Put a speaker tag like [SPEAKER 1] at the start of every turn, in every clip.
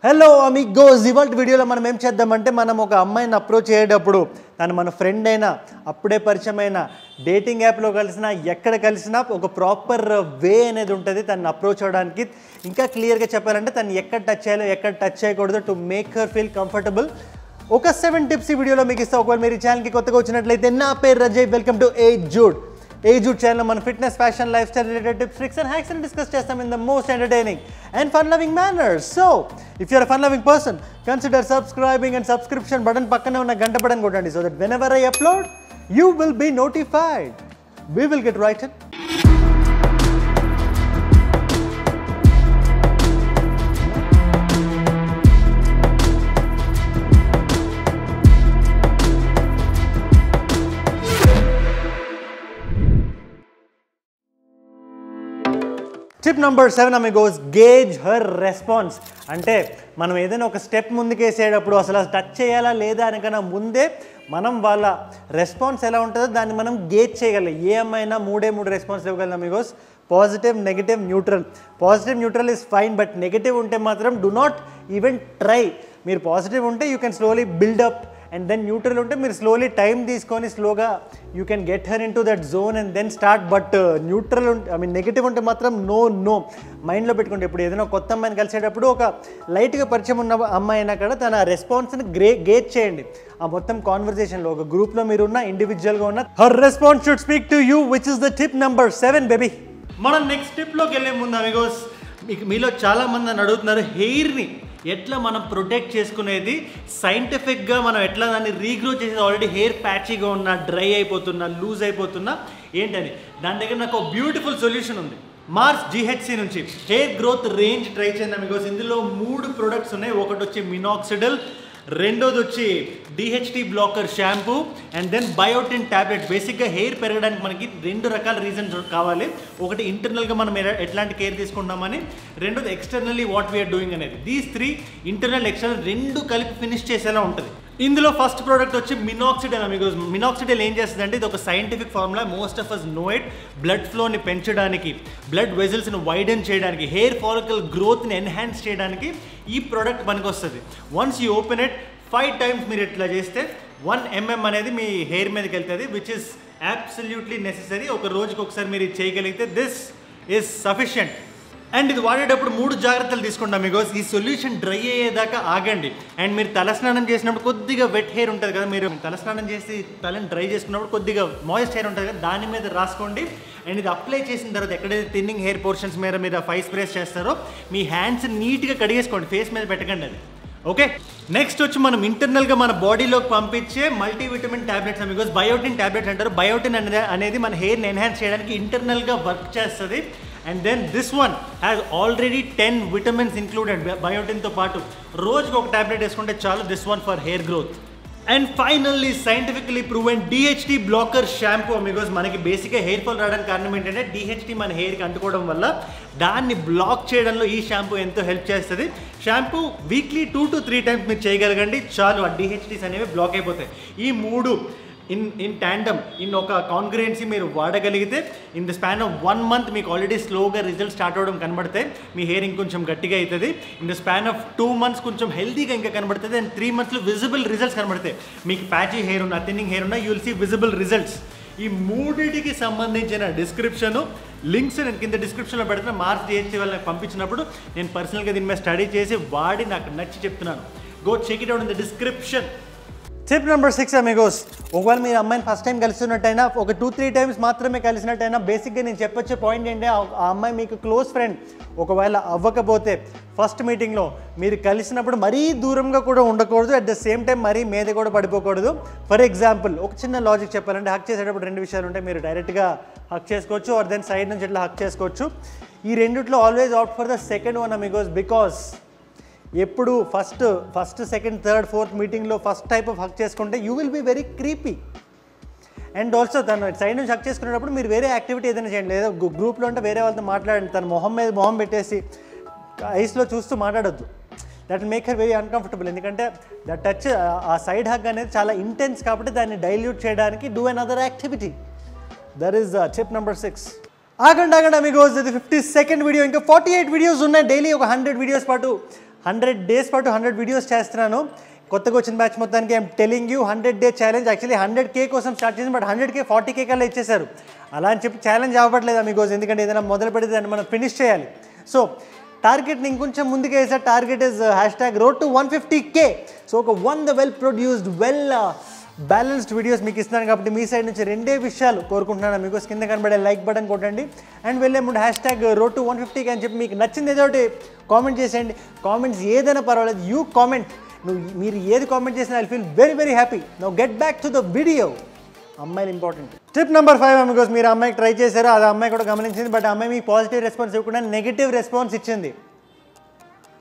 [SPEAKER 1] Hello Amigos, ఇవాళ వీడియోలో మనం ఏం చేద్దామంటే మనం ఒక అమ్మాయిని అప్రోచ్ అయ్యేటప్పుడు తను మన ఫ్రెండ్ అయినా అప్పుడే పరిచయమైన డేటింగ్ యాప్లో కలిసినా ఎక్కడ కలిసినా ఒక ప్రాపర్ వే అనేది ఉంటుంది తను అప్రోచ్ అవ్వడానికి. ఇంకా క్లియర్గా చెప్పాలంటే తను ఎక్కడ టచ్ చేయాలో ఎక్కడ టచ్ చేయకూడదు to make her feel comfortable. ఒక 7 టిప్స్ ఈ వీడియోలో మీకు ఇస్తాను. ఒకవేళ మీరు ఈ ఛానల్కి కొత్తగా వచ్చినట్లయితే నా పేరు రజయ్, వెల్కమ్ టు ఏజూడ్. ఏజూడ్ ఛానల్లో మన fitness, fashion, life style related tips, tricks and hacks discuss చేస్తాం in the most entertaining and fun loving manner. So if you are a fun loving person, consider subscribing and subscription button పక్కనే ఉన్న గంట button కొట్టండి so that whenever I upload you will be notified. We will get right in. Tip number 7 Amigos, gauge her response. అంటే మనం ఏదైనా ఒక step ముందుకేసేటప్పుడు అసలు touch చేయాలా లేదా అనికన్నా ముందే మనం వాళ్ళ రెస్పాన్స్ ఎలా ఉంటుందో దాన్ని మనం గేజ్ చేయగలం. ఏ అమ్మాయినా మూడే రెస్పాన్స్ ఇవ్వగలం amigos. Positive, negative, neutral. Positive, neutral is fine, but negative ఉంటే మాత్రం డు నాట్ ఈవెన్ ట్రై. మీరు పాజిటివ్ ఉంటే you can slowly build up, and then neutral ఉంటే మీరు స్లోలీ టైం తీసుకొని స్లోగా you can get her in to that zone and then start. But neutral ఉంటే negative ఉంటే మాత్రం నో మైండ్లో పెట్టుకుంటే ఇప్పుడు ఏదైనా కొత్త అమ్మాయిని కలిసేటప్పుడు ఒక లైట్గా పరిచయం ఉన్న అమ్మాయి అయినా కూడా తన రెస్పాన్స్ని గేజ్ చేయండి. ఆ మొత్తం కాన్వర్జేషన్లో ఒక గ్రూప్లో మీరు ఉన్న ఇండివిజువల్గా ఉన్న her response should speak to you, which is the tip number 7 baby. మనం నెక్స్ట్ టిప్లోకి వెళ్ళే ముందు అమిగోస్, మీలో చాలామంది అని అడుగుతున్నారు హెయిర్ని ఎట్లా మనం ప్రొటెక్ట్ చేసుకునేది, సైంటిఫిక్గా మనం ఎట్లా దాన్ని రీగ్రో చేసేది. ఆల్రెడీ హెయిర్ ప్యాచీగా ఉన్నా, డ్రై అయిపోతున్నా, లూజ్ అయిపోతున్నా ఏంటని దాని దగ్గర నాకు ఒక బ్యూటిఫుల్ సొల్యూషన్ ఉంది. మార్స్ GHC నుంచి హెయిర్ గ్రోత్ రేంజ్ ట్రై చేయండి బికాస్ ఇందులో 3 ప్రొడక్ట్స్ ఉన్నాయి. ఒకటి వచ్చి మినాక్సిడిల్, రెండోది వచ్చి DHT blocker shampoo, and then biotin tablet. బేసిక్గా హెయిర్ పెరగడానికి మనకి 2 రకాల రీజన్స్ కావాలి. ఒకటి ఇంటర్నల్గా మనం ఎట్లాంటి కేర్ తీసుకుంటామని, రెండోది ఎక్స్టర్నల్లీ వాట్ వీఆర్ డూయింగ్ అనేది. దీస్ 3 ఇంటర్నల్, ఎక్స్టర్నల్ 2 కలిపి ఫినిష్ చేసేలా ఉంటుంది. ఇందులో ఫస్ట్ ప్రోడక్ట్ వచ్చి మినాక్సిడిల్. బికాజ్ మినాక్సిడిల్ ఏం చేస్తుందంటే ఇది ఒక scientific formula, most of us know it. Blood ఫ్లోని పెంచడానికి, బ్లడ్ వెజల్స్ని వైడెన్ చేయడానికి, హెయిర్ ఫాలికల్ గ్రోత్ని ఎన్హాన్స్ చేయడానికి ఈ ప్రోడక్ట్ పనికి వస్తుంది. Once you open it 5 times మీరు ఇట్లా చేస్తే 1 mm అనేది మీ హెయిర్ మీదకి వెళ్తుంది, విచ్ ఇస్ అబ్సల్యూట్లీ నెసెసరీ. ఒక రోజుకి ఒకసారి మీరు ఇది చేయగలిగితే దిస్ ఈజ్ సఫిషియంట్. అండ్ ఇది వాడేటప్పుడు 3 జాగ్రత్తలు తీసుకుంటాం బికాస్ ఈ సొల్యూషన్ డ్రై అయ్యేదాకా ఆగండి. అండ్ మీరు తలస్నానం చేసినప్పుడు కొద్దిగా వెట్ హెయిర్ ఉంటుంది కదా, మీరు తలస్నానం చేసి తలని డ్రై చేసుకున్నప్పుడు కొద్దిగా మాయిస్ట్ హెయిర్ ఉంటుంది కదా, దాని మీద రాసుకోండి. అండ్ ఇది అప్లై చేసిన తర్వాత ఎక్కడైతే థిన్నింగ్ హెయిర్ పోర్షన్స్ మీద మీరు 5 స్ప్రేస్ చేస్తారో మీ హ్యాండ్స్ నీట్గా కడిగేసుకోండి, ఫేస్ మీద పెట్టకండి అది. ఓకే, నెక్స్ట్ వచ్చి మనం ఇంటర్నల్గా మన బాడీలోకి పంపించే multivitamin tablets. Because biotin tablets అంటారు. బయోటిన్ అనేది మన హెయిర్ని ఎన్హాన్స్ చేయడానికి ఇంటర్నల్గా వర్క్ చేస్తుంది. And then this one has already 10 vitamins included బయోటిన్తో పాటు. రోజుకి ఒక ట్యాబ్లెట్ వేసుకుంటే చాలు. This one for hair growth. And finally scientifically proven DHT blocker shampoo. Because మనకి బేసిక్గా హెయిర్ ఫాల్ రావడానికి కారణం ఏంటంటే DHT మన హెయిర్కి అంటుకోవడం వల్ల దాన్ని బ్లాక్ చేయడంలో ఈ షాంపూ ఎంతో హెల్ప్ చేస్తుంది. షాంపూ వీక్లీ 2 to 3 times మీరు చేయగలగండి చాలు, ఆ DHTs అనేవి బ్లాక్ అయిపోతాయి. ఈ 3 ఇన్ ట్యాండమ్, ఇన్ ఒక కాంగ్రెన్సీ మీరు వాడగలిగితే in the span of 1 month మీకు ఆల్రెడీ స్లోగా రిజల్ట్ స్టార్ట్ అవ్వడం కనబడితే మీ హెయిర్ ఇంకొంచెం గట్టిగా అవుతుంది. In the span of 2 months కొంచెం హెల్తీగా ఇంకా కనబడుతుంది. అండ్ 3 monthsలో విజిబుల్ రిజల్ట్స్ కనబడతాయి. మీకు ప్యాచీ హెయిర్ ఉన్న, థిన్నింగ్ హెయిర్ ఉన్న, you will see visible results. ఈ 3టికి సంబంధించిన డిస్క్రిప్షను లింక్స్ నేను కింద డిస్క్రిప్షన్లో పెడుతున్నా. మార్స్ GHC వాళ్ళకి పంపించినప్పుడు నేను పర్సనల్గా దీని మీద స్టడీ చేసి వాడి నాకు నచ్చి చెప్తున్నాను. Go check it out in the description. Tip number 6 amigos, ఒకవేళ మీరు అమ్మాయిని ఫస్ట్ టైం కలిసినట్టయినా, ఒక 2-3 times మాత్రమే కలిసినట్టయినా, బేసిక్గా నేను చెప్పొచ్చే పాయింట్ ఏంటంటే ఆ అమ్మాయి మీకు క్లోజ్ ఫ్రెండ్ ఒకవేళ అవ్వకపోతే ఫస్ట్ మీటింగ్లో మీరు కలిసినప్పుడు మరీ దూరంగా కూడా ఉండకూడదు, అట్ ద సేమ్ టైం మరీ మీద కూడా పడిపోకూడదు. ఫర్ ఎగ్జాంపుల్ ఒక చిన్న లాజిక్ చెప్పాలంటే హక్ చేసేటప్పుడు 2 విషయాలు ఉంటాయి. మీరు డైరెక్ట్గా హక్ చేసుకోవచ్చు, ఆర్ దెన్ సైడ్ నుంచి ఇట్లా హక్ చేసుకోవచ్చు. ఈ రెండిట్లో always opt for the second one amigos. Because ఎప్పుడు ఫస్ట్ సెకండ్ థర్డ్ ఫోర్త్ మీటింగ్లో ఫస్ట్ టైప్ ఆఫ్ హక్ చేసుకుంటే you will be very creepy. And also తను సైడ్ నుంచి హక్ చేసుకునేటప్పుడు మీరు వేరే యాక్టివిటీ ఏదైనా చేయండి. లేదా గ్రూప్లో ఉంటే వేరే వాళ్ళతో మాట్లాడండి. తన మొహం మీద మొహం పెట్టేసి ఐస్లో చూస్తూ మాట్లాడొద్దు. That will make her very uncomfortable. ఎందుకంటే దట్ టచ్, ఆ సైడ్ హగ్ అనేది చాలా ఇంటెన్స్ కాబట్టి దాన్ని డైల్యూట్ చేయడానికి do another activity. That is tip number 6. ఆగండి అమిగోస్, ఇది 52nd వీడియో. ఇంకా 48 వీడియోస్ ఉన్నాయి. డైలీ ఒక 100 వీడియోస్ పాటు 100 days పాటు 100 వీడియోస్ చేస్తున్నాను. కొత్తగా వచ్చిన బ్యాచ్ మొత్తానికి I'm telling you 100-day challenge. Actually 100K కోసం స్టార్ట్ చేసి బట్ 100K 40K కల్లా ఇచ్చేశారు. అలా అని చెప్పి ఛాలెంజ్ అవ్వట్లేదు మీకోసం, ఎందుకంటే ఏదైనా మొదలు పెడితే దాన్ని మనం ఫినిష్ చేయాలి. సో టార్గెట్ని ఇంకొంచెం ముందుకు వేసా. Target is #road to 150K. So ఒక 100 వెల్ ప్రొడ్యూస్డ్ బ్యాలెన్స్డ్ వీడియోస్ మీకు ఇస్తున్నాను కాబట్టి మీ సైడ్ నుంచి 2 విషయాలు కోరుకుంటున్నాను. మీకు కింద కనబడే లైక్ బటన్ కొట్టండి అండ్ వెళ్ళే ముందు #road to 150K అని చెప్పి మీకు నచ్చింది ఏదో ఒకటి కామెంట్ చేసేయండి. కామెంట్స్ ఏదైనా పర్వాలేదు, యూ కామెంట్. మీరు ఏది కామెంట్ చేసినా I feel very very happy. Now get back to the video. అమ్మాయిలు ఇంపార్టెంట్. టిప్ నెంబర్ 5 అమ్మాయి మీరు అమ్మాయికి ట్రై చేశారు, అది అమ్మాయి కూడా గమనించింది. బట్ అమ్మాయి మీకు పాజిటివ్ రెస్పాన్స్ ఇవ్వకుండా నెగిటివ్ రెస్పాన్స్ ఇచ్చింది.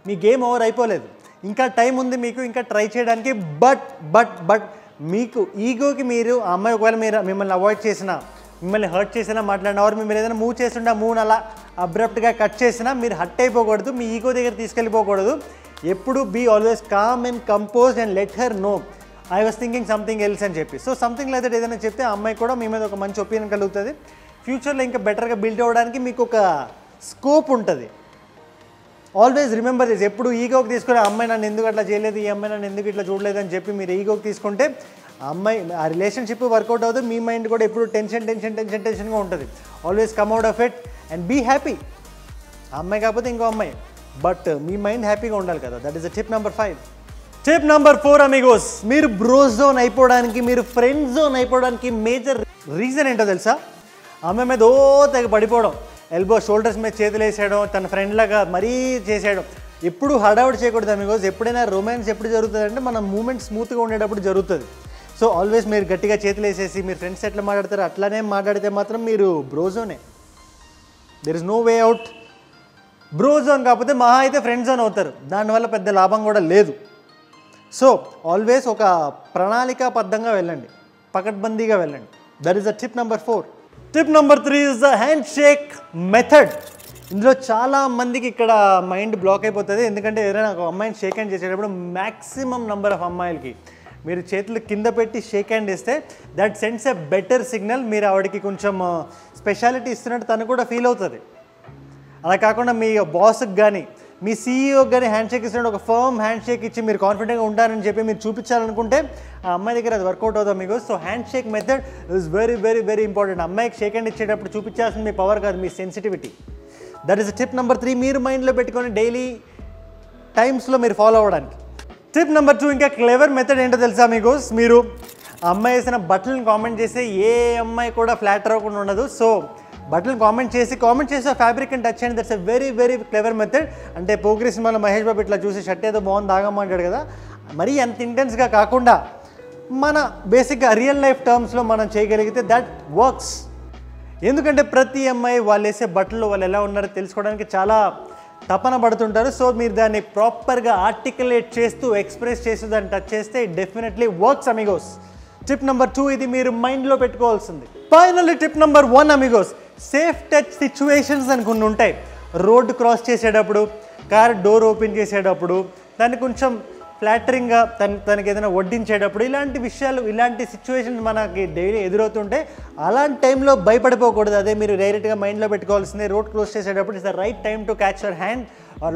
[SPEAKER 1] మీ గేమ్ ఓవర్ అయిపోలేదు, ఇంకా టైం ఉంది మీకు ఇంకా ట్రై చేయడానికి. బట్ మీకు ఈగోకి మీరు ఆ అమ్మాయి ఒకవేళ మీరు మిమ్మల్ని అవాయిడ్ చేసినా, మిమ్మల్ని హర్ట్ చేసినా, మాట్లాడినా, ఆర్ మీరు ఏదైనా మూవ్ చేస్తుంటే మూవ్ అలా అబ్రప్ట్గా కట్ చేసినా మీరు హర్ట్ అయిపోకూడదు, మీ ఈగో దగ్గర తీసుకెళ్ళిపోకూడదు. ఎప్పుడు be always calm and composed and let her know I was thinking something else అని చెప్పి. సో సంథింగ్ లైక్ దట్ ఏదైనా చెప్తే ఆ అమ్మాయి కూడా మీ మీద ఒక మంచి ఒపీనియన్ కలుగుతుంది. ఫ్యూచర్లో ఇంకా బెటర్గా బిల్డ్ అవ్వడానికి మీకు ఒక స్కోప్ ఉంటుంది. Always remember this. ఎప్పుడు ఈగోకి తీసుకుని ఆ అమ్మాయి నన్ను ఎందుకు అట్లా చేయలేదు, ఈ అమ్మాయి నన్ను ఎందుకు ఇట్లా చూడలేదు అని చెప్పి మీరు ఈగోకి తీసుకుంటే ఆ రిలేషన్షిప్ వర్కౌట్ అవుతుంది. మీ మైండ్ కూడా ఎప్పుడు టెన్షన్గా ఉంటుంది. Always come out of it and be happy. ఆ అమ్మాయి కాకపోతే ఇంకో అమ్మాయి, బట్ మీ మైండ్ హ్యాపీగా ఉండాలి కదా. That is the tip number 5. Tip number 4 Amigos, మీరు బ్రో జోన్ అయిపోవడానికి, మీరు ఫ్రెండ్ జోన్ అయిపోవడానికి మేజర్ రీజన్ ఏంటో తెలుసా? అమ్మాయి మీద తెగ పడిపోవడం, ఎల్బో షోల్డర్స్ మీద చేతులు వేసేయడం, తన ఫ్రెండ్ లాగా మరీ చేసేయడం. ఎప్పుడు హడావుడి చేయకూడదు అమిగోస్. ఎప్పుడైనా రొమాన్స్ ఎప్పుడు జరుగుతుంది అంటే మన మూమెంట్ స్మూత్గా ఉండేటప్పుడు జరుగుతుంది. సో ఆల్వేస్ మీరు గట్టిగా చేతులు వేసేసి మీరు ఫ్రెండ్స్ ఎట్లా మాట్లాడతారో అట్లానే మాట్లాడితే మాత్రం మీరు బ్రో జోనే. There is no way out. Bro zone కాకపోతే మహా అయితే ఫ్రెండ్ జోన్ అవుతారు, దానివల్ల పెద్ద లాభం కూడా లేదు. సో ఆల్వేస్ ఒక ప్రణాళికాబద్ధంగా వెళ్ళండి, పకడ్బందీగా వెళ్ళండి. That is the tip number 4. Tip number 3 is the hand shake method. ఇందులో చాలా మందికి ఇక్కడ మైండ్ బ్లాక్ అయిపోతుంది. ఎందుకంటే ఎవరైనా ఒక అమ్మాయిని షేక్ హ్యాండ్ చేసేటప్పుడు మ్యాక్సిమం నెంబర్ ఆఫ్ అమ్మాయిలకి మీరు చేతులు కింద పెట్టి షేక్ హ్యాండ్ ఇస్తే that sends a better signal. మీరు ఆవిడకి కొంచెం స్పెషాలిటీ ఇస్తున్నట్టు తను కూడా ఫీల్ అవుతుంది. అలా కాకుండా మీ బాస్కి కానీ మీ సీఈఓకి కానీ హ్యాండ్ షేక్ ఇస్తున్నట్టు ఒక ఫర్మ్ హ్యాండ్ షేక్ ఇచ్చి మీరు కాన్ఫిడెంట్గా ఉంటారని చెప్పి మీరు చూపించాలనుకుంటే ఆ అమ్మాయి దగ్గర అది వర్కౌట్ అవుతుంది మీకు. So hand shake method is very very very important. అమ్మాయికి షేక్ హ్యాండ్ ఇచ్చేటప్పుడు చూపించాల్సింది మీ పవర్ కాదు, మీ sensitivity. That is tip number 3. మీరు మైండ్లో పెట్టుకొని డైలీ టైమ్స్లో మీరు ఫాలో అవ్వడానికి. టిప్ నెంబర్ 2 ఇంకా క్లెవర్ మెథడ్ ఏంటో తెలుసా మీకు? మీరు అమ్మాయి వేసిన బట్టలను కామెంట్ చేస్తే ఏ అమ్మాయి కూడా ఫ్లాటర్ అవ్వకుండా ఉండదు. సో బట్టలను కామెంట్ చేసి ఆ ఫ్యాబ్రిక్ని టచ్ చేయండి. That's a very very clever method. అంటే పోకిరి సినిమాలో మహేష్ బాబు ఇట్లా చూసి షర్ట్ ఏదో బాగుంది ఆగమ్మ అంటాడు కదా, మరీ అంత ఇంటెన్స్గా కాకుండా మన బేసిక్గా రియల్ లైఫ్ టర్మ్స్లో మనం చేయగలిగితే దట్ వర్క్స్. ఎందుకంటే ప్రతి అమ్మాయి వాళ్ళు వేసే బట్టలు వాళ్ళు ఎలా ఉన్నారో తెలుసుకోవడానికి చాలా తపన పడుతుంటారు. సో మీరు దాన్ని ప్రాపర్గా ఆర్టికులేట్ చేస్తూ ఎక్స్ప్రెస్ చేస్తూ దాన్ని టచ్ చేస్తే it definitely works amigos. Tip number 2 ఇది మీరు మైండ్లో పెట్టుకోవాల్సింది. Finally tip number 1 amigos, safe touch situations అని కొన్ని ఉంటాయి. రోడ్డు క్రాస్ చేసేటప్పుడు, కార్ డోర్ ఓపెన్ చేసేటప్పుడు, దాన్ని కొంచెం ఫ్లాటరింగ్గా తనకి ఏదైనా వడ్డించేటప్పుడు, ఇలాంటి విషయాలు ఇలాంటి సిచ్యువేషన్స్ మనకి డైలీ ఎదురవుతుంటే అలాంటి టైంలో భయపడిపోకూడదు. అదే మీరు డైరెక్ట్గా మైండ్లో పెట్టుకోవాల్సిందే. రోడ్ క్లోజ్ చేసేటప్పుడు it's the right time to catch your hand,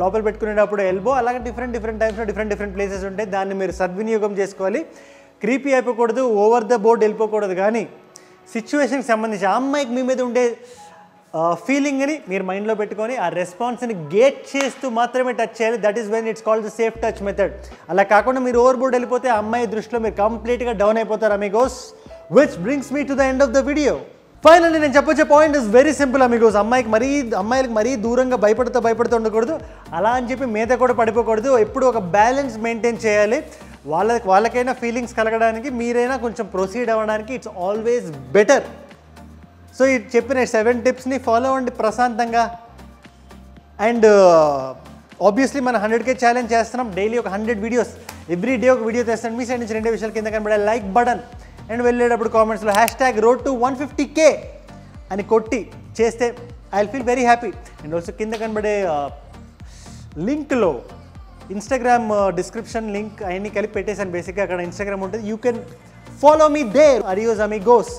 [SPEAKER 1] లోపల పెట్టుకునేటప్పుడు ఎల్బో. అలాగే డిఫరెంట్ టైమ్స్లో డిఫరెంట్ ప్లేసెస్ ఉంటాయి. దాన్ని మీరు సద్వినియోగం చేసుకోవాలి. క్రీపీ అయిపోకూడదు, ఓవర్ ద బోర్డ్ వెళ్ళిపోకూడదు. కానీ సిచ్యువేషన్కి సంబంధించి ఆ అమ్మాయికి మీ మీద ఉండే ఫీలింగ్ని మీరు మైండ్లో పెట్టుకొని ఆ రెస్పాన్స్ని గేట్ చేస్తూ మాత్రమే టచ్ చేయాలి. That is when it's called the safe touch method. అలా కాకుండా మీరు ఓవర్ బోర్డ్ వెళ్ళిపోతే ఆ అమ్మాయి దృష్టిలో మీరు కంప్లీట్గా డౌన్ అయిపోతారు amigos. Which brings me to the end of the video. Finally నేను చెప్పొచ్చే point is very simple amigos. అమ్మాయిలకు మరీ దూరంగా భయపడుతూ ఉండకూడదు, అలా అని చెప్పి మీద కూడా పడిపోకూడదు. ఎప్పుడు ఒక బ్యాలెన్స్ మెయింటైన్ చేయాలి. వాళ్ళకైనా ఫీలింగ్స్ కలగడానికి, మీరైనా కొంచెం ప్రొసీడ్ అవ్వడానికి ఇట్స్ ఆల్వేస్ బెటర్. సో ఈ చెప్పిన 7 టిప్స్ని ఫాలో అవ్వండి ప్రశాంతంగా. అండ్ ఆబ్వియస్లీ మనం 100K ఛాలెంజ్ చేస్తున్నాం. డైలీ ఒక 100 వీడియోస్, ఎవ్రీ డే ఒక వీడియో తెస్తాను. మీ సైడ్ నుంచి 2 విషయాలు కింద కనబడే లైక్ బటన్ అండ్ వెళ్ళేటప్పుడు కామెంట్స్లో #road to 150K అని కొట్టి చేస్తే I will feel very happy. And also కింద కనబడే లింక్లో ఇన్స్టాగ్రామ్ డిస్క్రిప్షన్ లింక్ అవన్నీ కలిపి పెట్టేసాను. బేసిక్గా అక్కడ ఇన్స్టాగ్రామ్ ఉంటుంది. You can follow me there. Adios Amigos.